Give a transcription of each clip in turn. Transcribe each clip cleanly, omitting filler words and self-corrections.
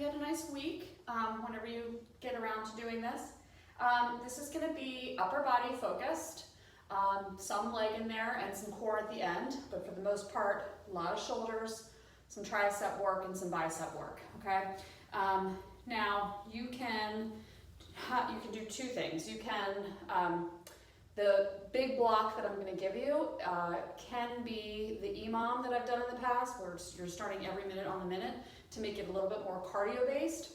you had a nice week whenever you get around to doing this. This is going to be upper body focused, some leg in there and some core at the end, but for the most part, a lot of shoulders, some tricep work and some bicep work, okay? Now you can do two things. You can, the big block that I'm going to give you can be the EMOM that I've done in the past, where you're starting every minute on the minute to make it a little bit more cardio based,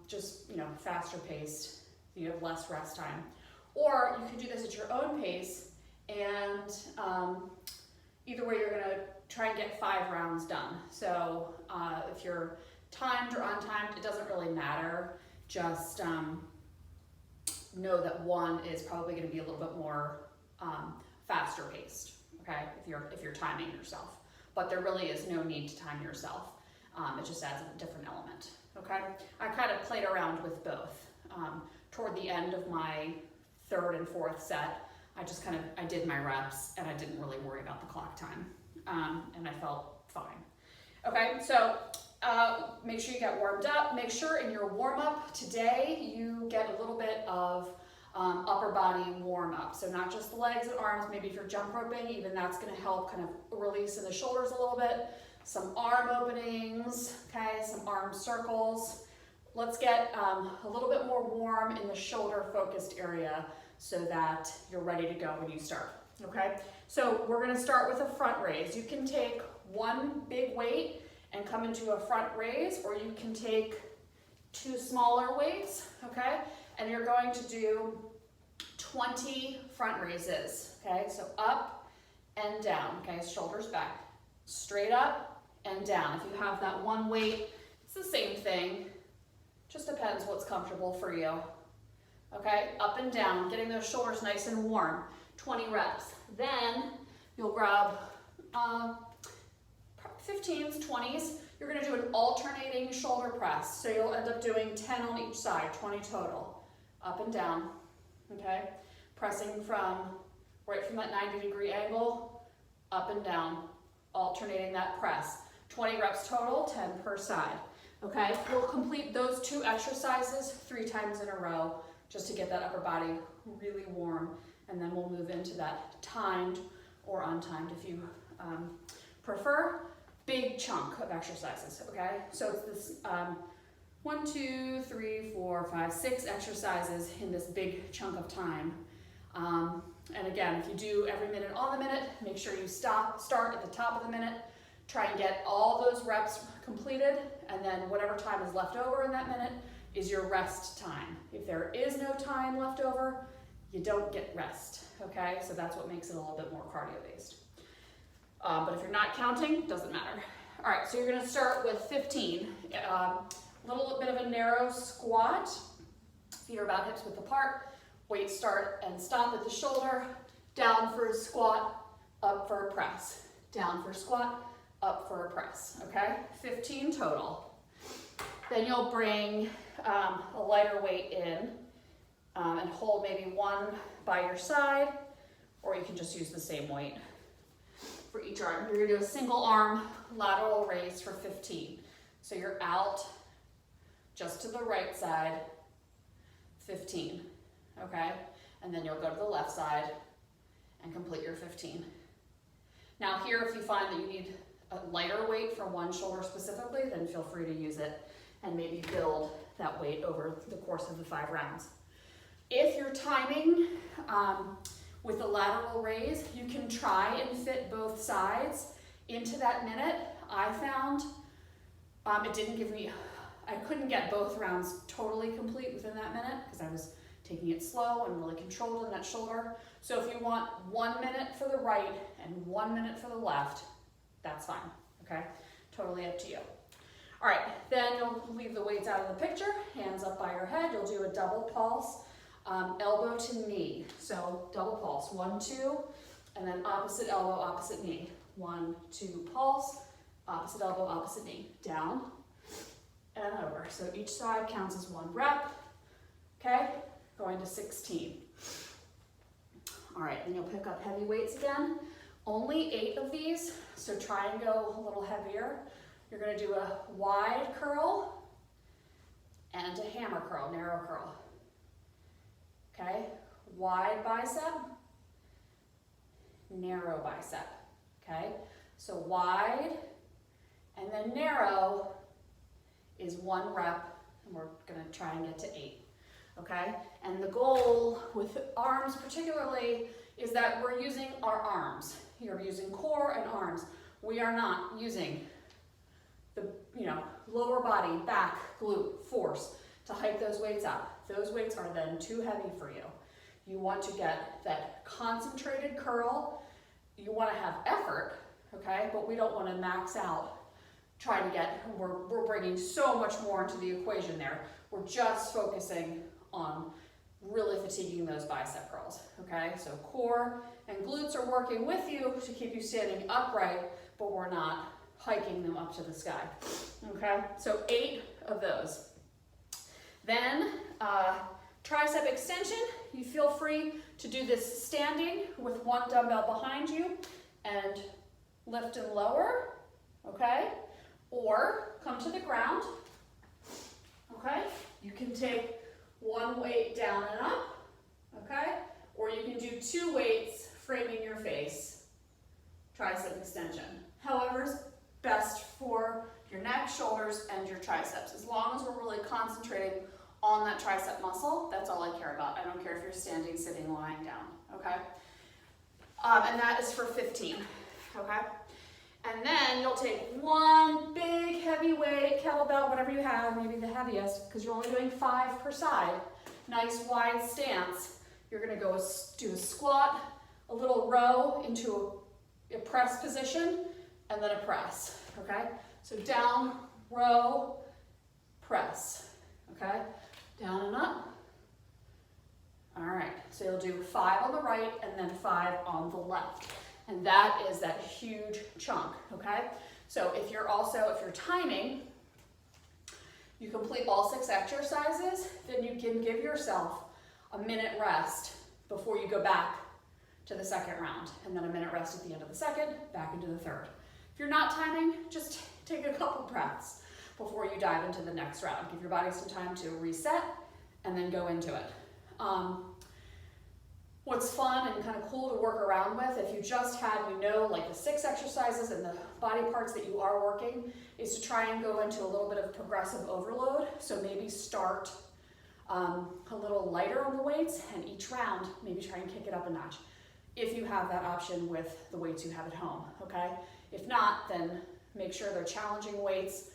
just faster paced. You have less rest time. Or you can do this at your own pace, and either way you're going to try and get 5 rounds done. So if you're timed or untimed, it doesn't really matter. Just know that one is probably going to be a little bit more faster paced, okay, if you're timing yourself. But there really is no need to time yourself. It just adds a different element, okay? I kind of played around with both. Toward the end of my 3rd and 4th set, I did my reps and I didn't really worry about the clock time, and I felt fine. Okay, so make sure you get warmed up. Make sure in your warm-up today you get a little bit of upper body warm-up. So not just the legs and arms, maybe if you're jump roping, even that's gonna help kind of release in the shoulders a little bit. Some arm openings, okay, some arm circles. Let's get a little bit more warm in the shoulder focused area so that you're ready to go when you start, okay? So we're gonna start with a front raise. You can take one big weight and come into a front raise, or you can take 2 smaller weights, okay? And you're going to do 20 front raises, okay? So up and down, okay? Shoulders back, straight up and down. If you have that one weight, it's the same thing. Just depends what's comfortable for you, okay? Up and down, getting those shoulders nice and warm, 20 reps. Then you'll grab 15s, 20s. You're gonna do an alternating shoulder press. So you'll end up doing 10 on each side, 20 total. Up and down, okay? Pressing right from that 90-degree angle, up and down, alternating that press. 20 reps total, 10 per side. Okay, we'll complete those 2 exercises 3 times in a row just to get that upper body really warm, and then we'll move into that timed or untimed if you prefer. Big chunk of exercises, okay? So it's this 1, 2, 3, 4, 5, 6 exercises in this big chunk of time. And again, if you do every minute on the minute, make sure you start at the top of the minute. Try and get all those reps completed, and then whatever time is left over in that minute is your rest time. If there is no time left over, you don't get rest, okay? So that's what makes it a little bit more cardio-based. But if you're not counting, doesn't matter. All right, so you're gonna start with 15. A little bit of a narrow squat. Feet are about hips width apart. Weight start and stop at the shoulder. Down for a squat, up for a press. Down for a squat, up for a press, okay? 15 total. Then you'll bring a lighter weight in and hold maybe one by your side, or you can just use the same weight for each arm. You're gonna do a single arm lateral raise for 15. So you're out just to the right side, 15, okay? And then you'll go to the left side and complete your 15. Now here, if you find that you need a lighter weight for one shoulder specifically, then feel free to use it and maybe build that weight over the course of the 5 rounds. If you're timing with a lateral raise, you can try and fit both sides into that minute. I found it didn't give me, I couldn't get both rounds totally complete within that minute because I was taking it slow and really controlled in that shoulder. So if you want 1 minute for the right and 1 minute for the left, that's fine, okay? Totally up to you. All right, then you'll leave the weights out of the picture, hands up by your head. You'll do a double pulse, elbow to knee. So double pulse, 1, 2, and then opposite elbow, opposite knee. 1, 2, pulse, opposite elbow, opposite knee. Down and over. So each side counts as 1 rep, okay? Going to 16. All right, then you'll pick up heavy weights again. Only 8 of these, so try and go a little heavier. You're gonna do a wide curl, and a hammer curl, narrow curl. Okay, wide bicep, narrow bicep. Okay, so wide and then narrow is 1 rep, and we're gonna try and get to 8. Okay, and the goal with arms particularly is that we're using our arms. You're using core and arms. We are not using the lower body, back, glute, force to hike those weights up. Those weights are then too heavy for you. You want to get that concentrated curl. You want to have effort, okay, but we don't want to max out. We're bringing so much more into the equation there. We're just focusing on really fatiguing those bicep curls, okay? So core and glutes are working with you to keep you standing upright, but we're not hiking them up to the sky, okay? So 8 of those. Then tricep extension, you feel free to do this standing with 1 dumbbell behind you and lift and lower, okay? Or come to the ground, okay? You can take 1 weight down and up, okay? Or you can do 2 weights framing your face, tricep extension. However's best for your neck, shoulders, and your triceps. As long as we're really concentrating on that tricep muscle, that's all I care about. I don't care if you're standing, sitting, lying down, okay? And that is for 15, okay? And then you'll take 1 big heavy weight, kettlebell, whatever you have, maybe the heaviest, because you're only doing 5 per side. Nice wide stance. You're gonna go do a squat, a little row into a press position, and then a press, okay? So down, row, press, okay? Down and up. All right, so you'll do 5 on the right and then 5 on the left. And that is that huge chunk, okay? So if you're timing, you complete all 6 exercises, then you can give yourself a minute rest before you go back to the second round, and then a minute rest at the end of the second, back into the third. If you're not timing, just take a couple breaths before you dive into the next round. Give your body some time to reset and then go into it. What's fun and kind of cool to work around with, if you just had, like the 6 exercises and the body parts that you are working, is to try and go into a little bit of progressive overload. So maybe start a little lighter on the weights, and each round, maybe try and kick it up a notch. If you have that option with the weights you have at home, okay? If not, then make sure they're challenging weights,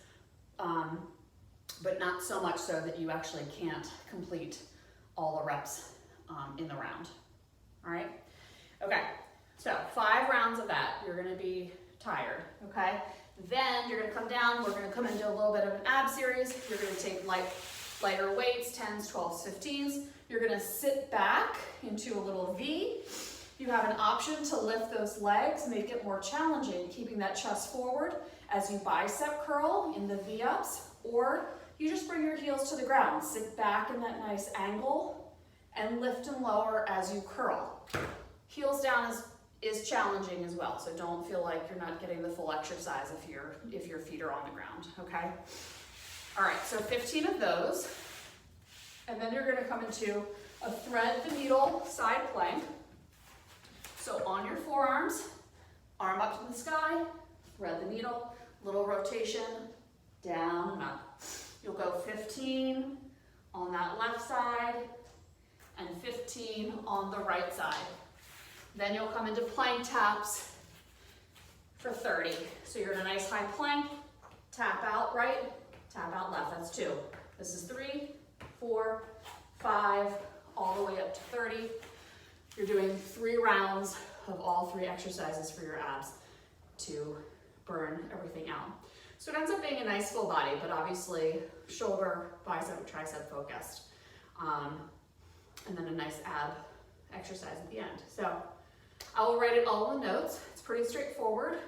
but not so much so that you actually can't complete all the reps in the round. All right, okay, so 5 rounds of that. You're gonna be tired, okay? Then you're gonna come down, we're gonna come into a little bit of an ab series. You're gonna take lighter weights, 10s, 12s, 15s. You're gonna sit back into a little V. You have an option to lift those legs, make it more challenging, keeping that chest forward as you bicep curl in the V-ups, or you just bring your heels to the ground. Sit back in that nice angle and lift and lower as you curl. Heels down is challenging as well, so don't feel like you're not getting the full exercise if your feet are on the ground, okay? All right, so 15 of those, and then you're gonna come into a thread the needle side plank. So on your forearms, arm up to the sky, thread the needle, little rotation, down and up. You'll go 15 on that left side, and 15 on the right side. Then you'll come into plank taps for 30. So you're in a nice high plank, tap out right, tap out left, that's 2. This is 3, 4, 5, all the way up to 30. You're doing 3 rounds of all 3 exercises for your abs to burn everything out. So it ends up being a nice full body, but obviously shoulder, bicep, tricep focused. And then a nice ab exercise at the end. So I will write it all in the notes. It's pretty straightforward.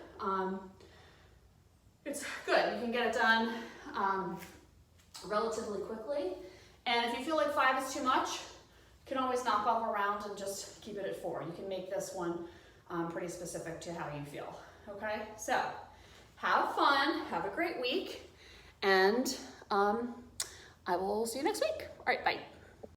It's good. You can get it done relatively quickly. And if you feel like 5 is too much, you can always knock off a round and just keep it at 4. You can make this one pretty specific to how you feel. Okay? So have fun. Have a great week. And I will see you next week. All right, bye.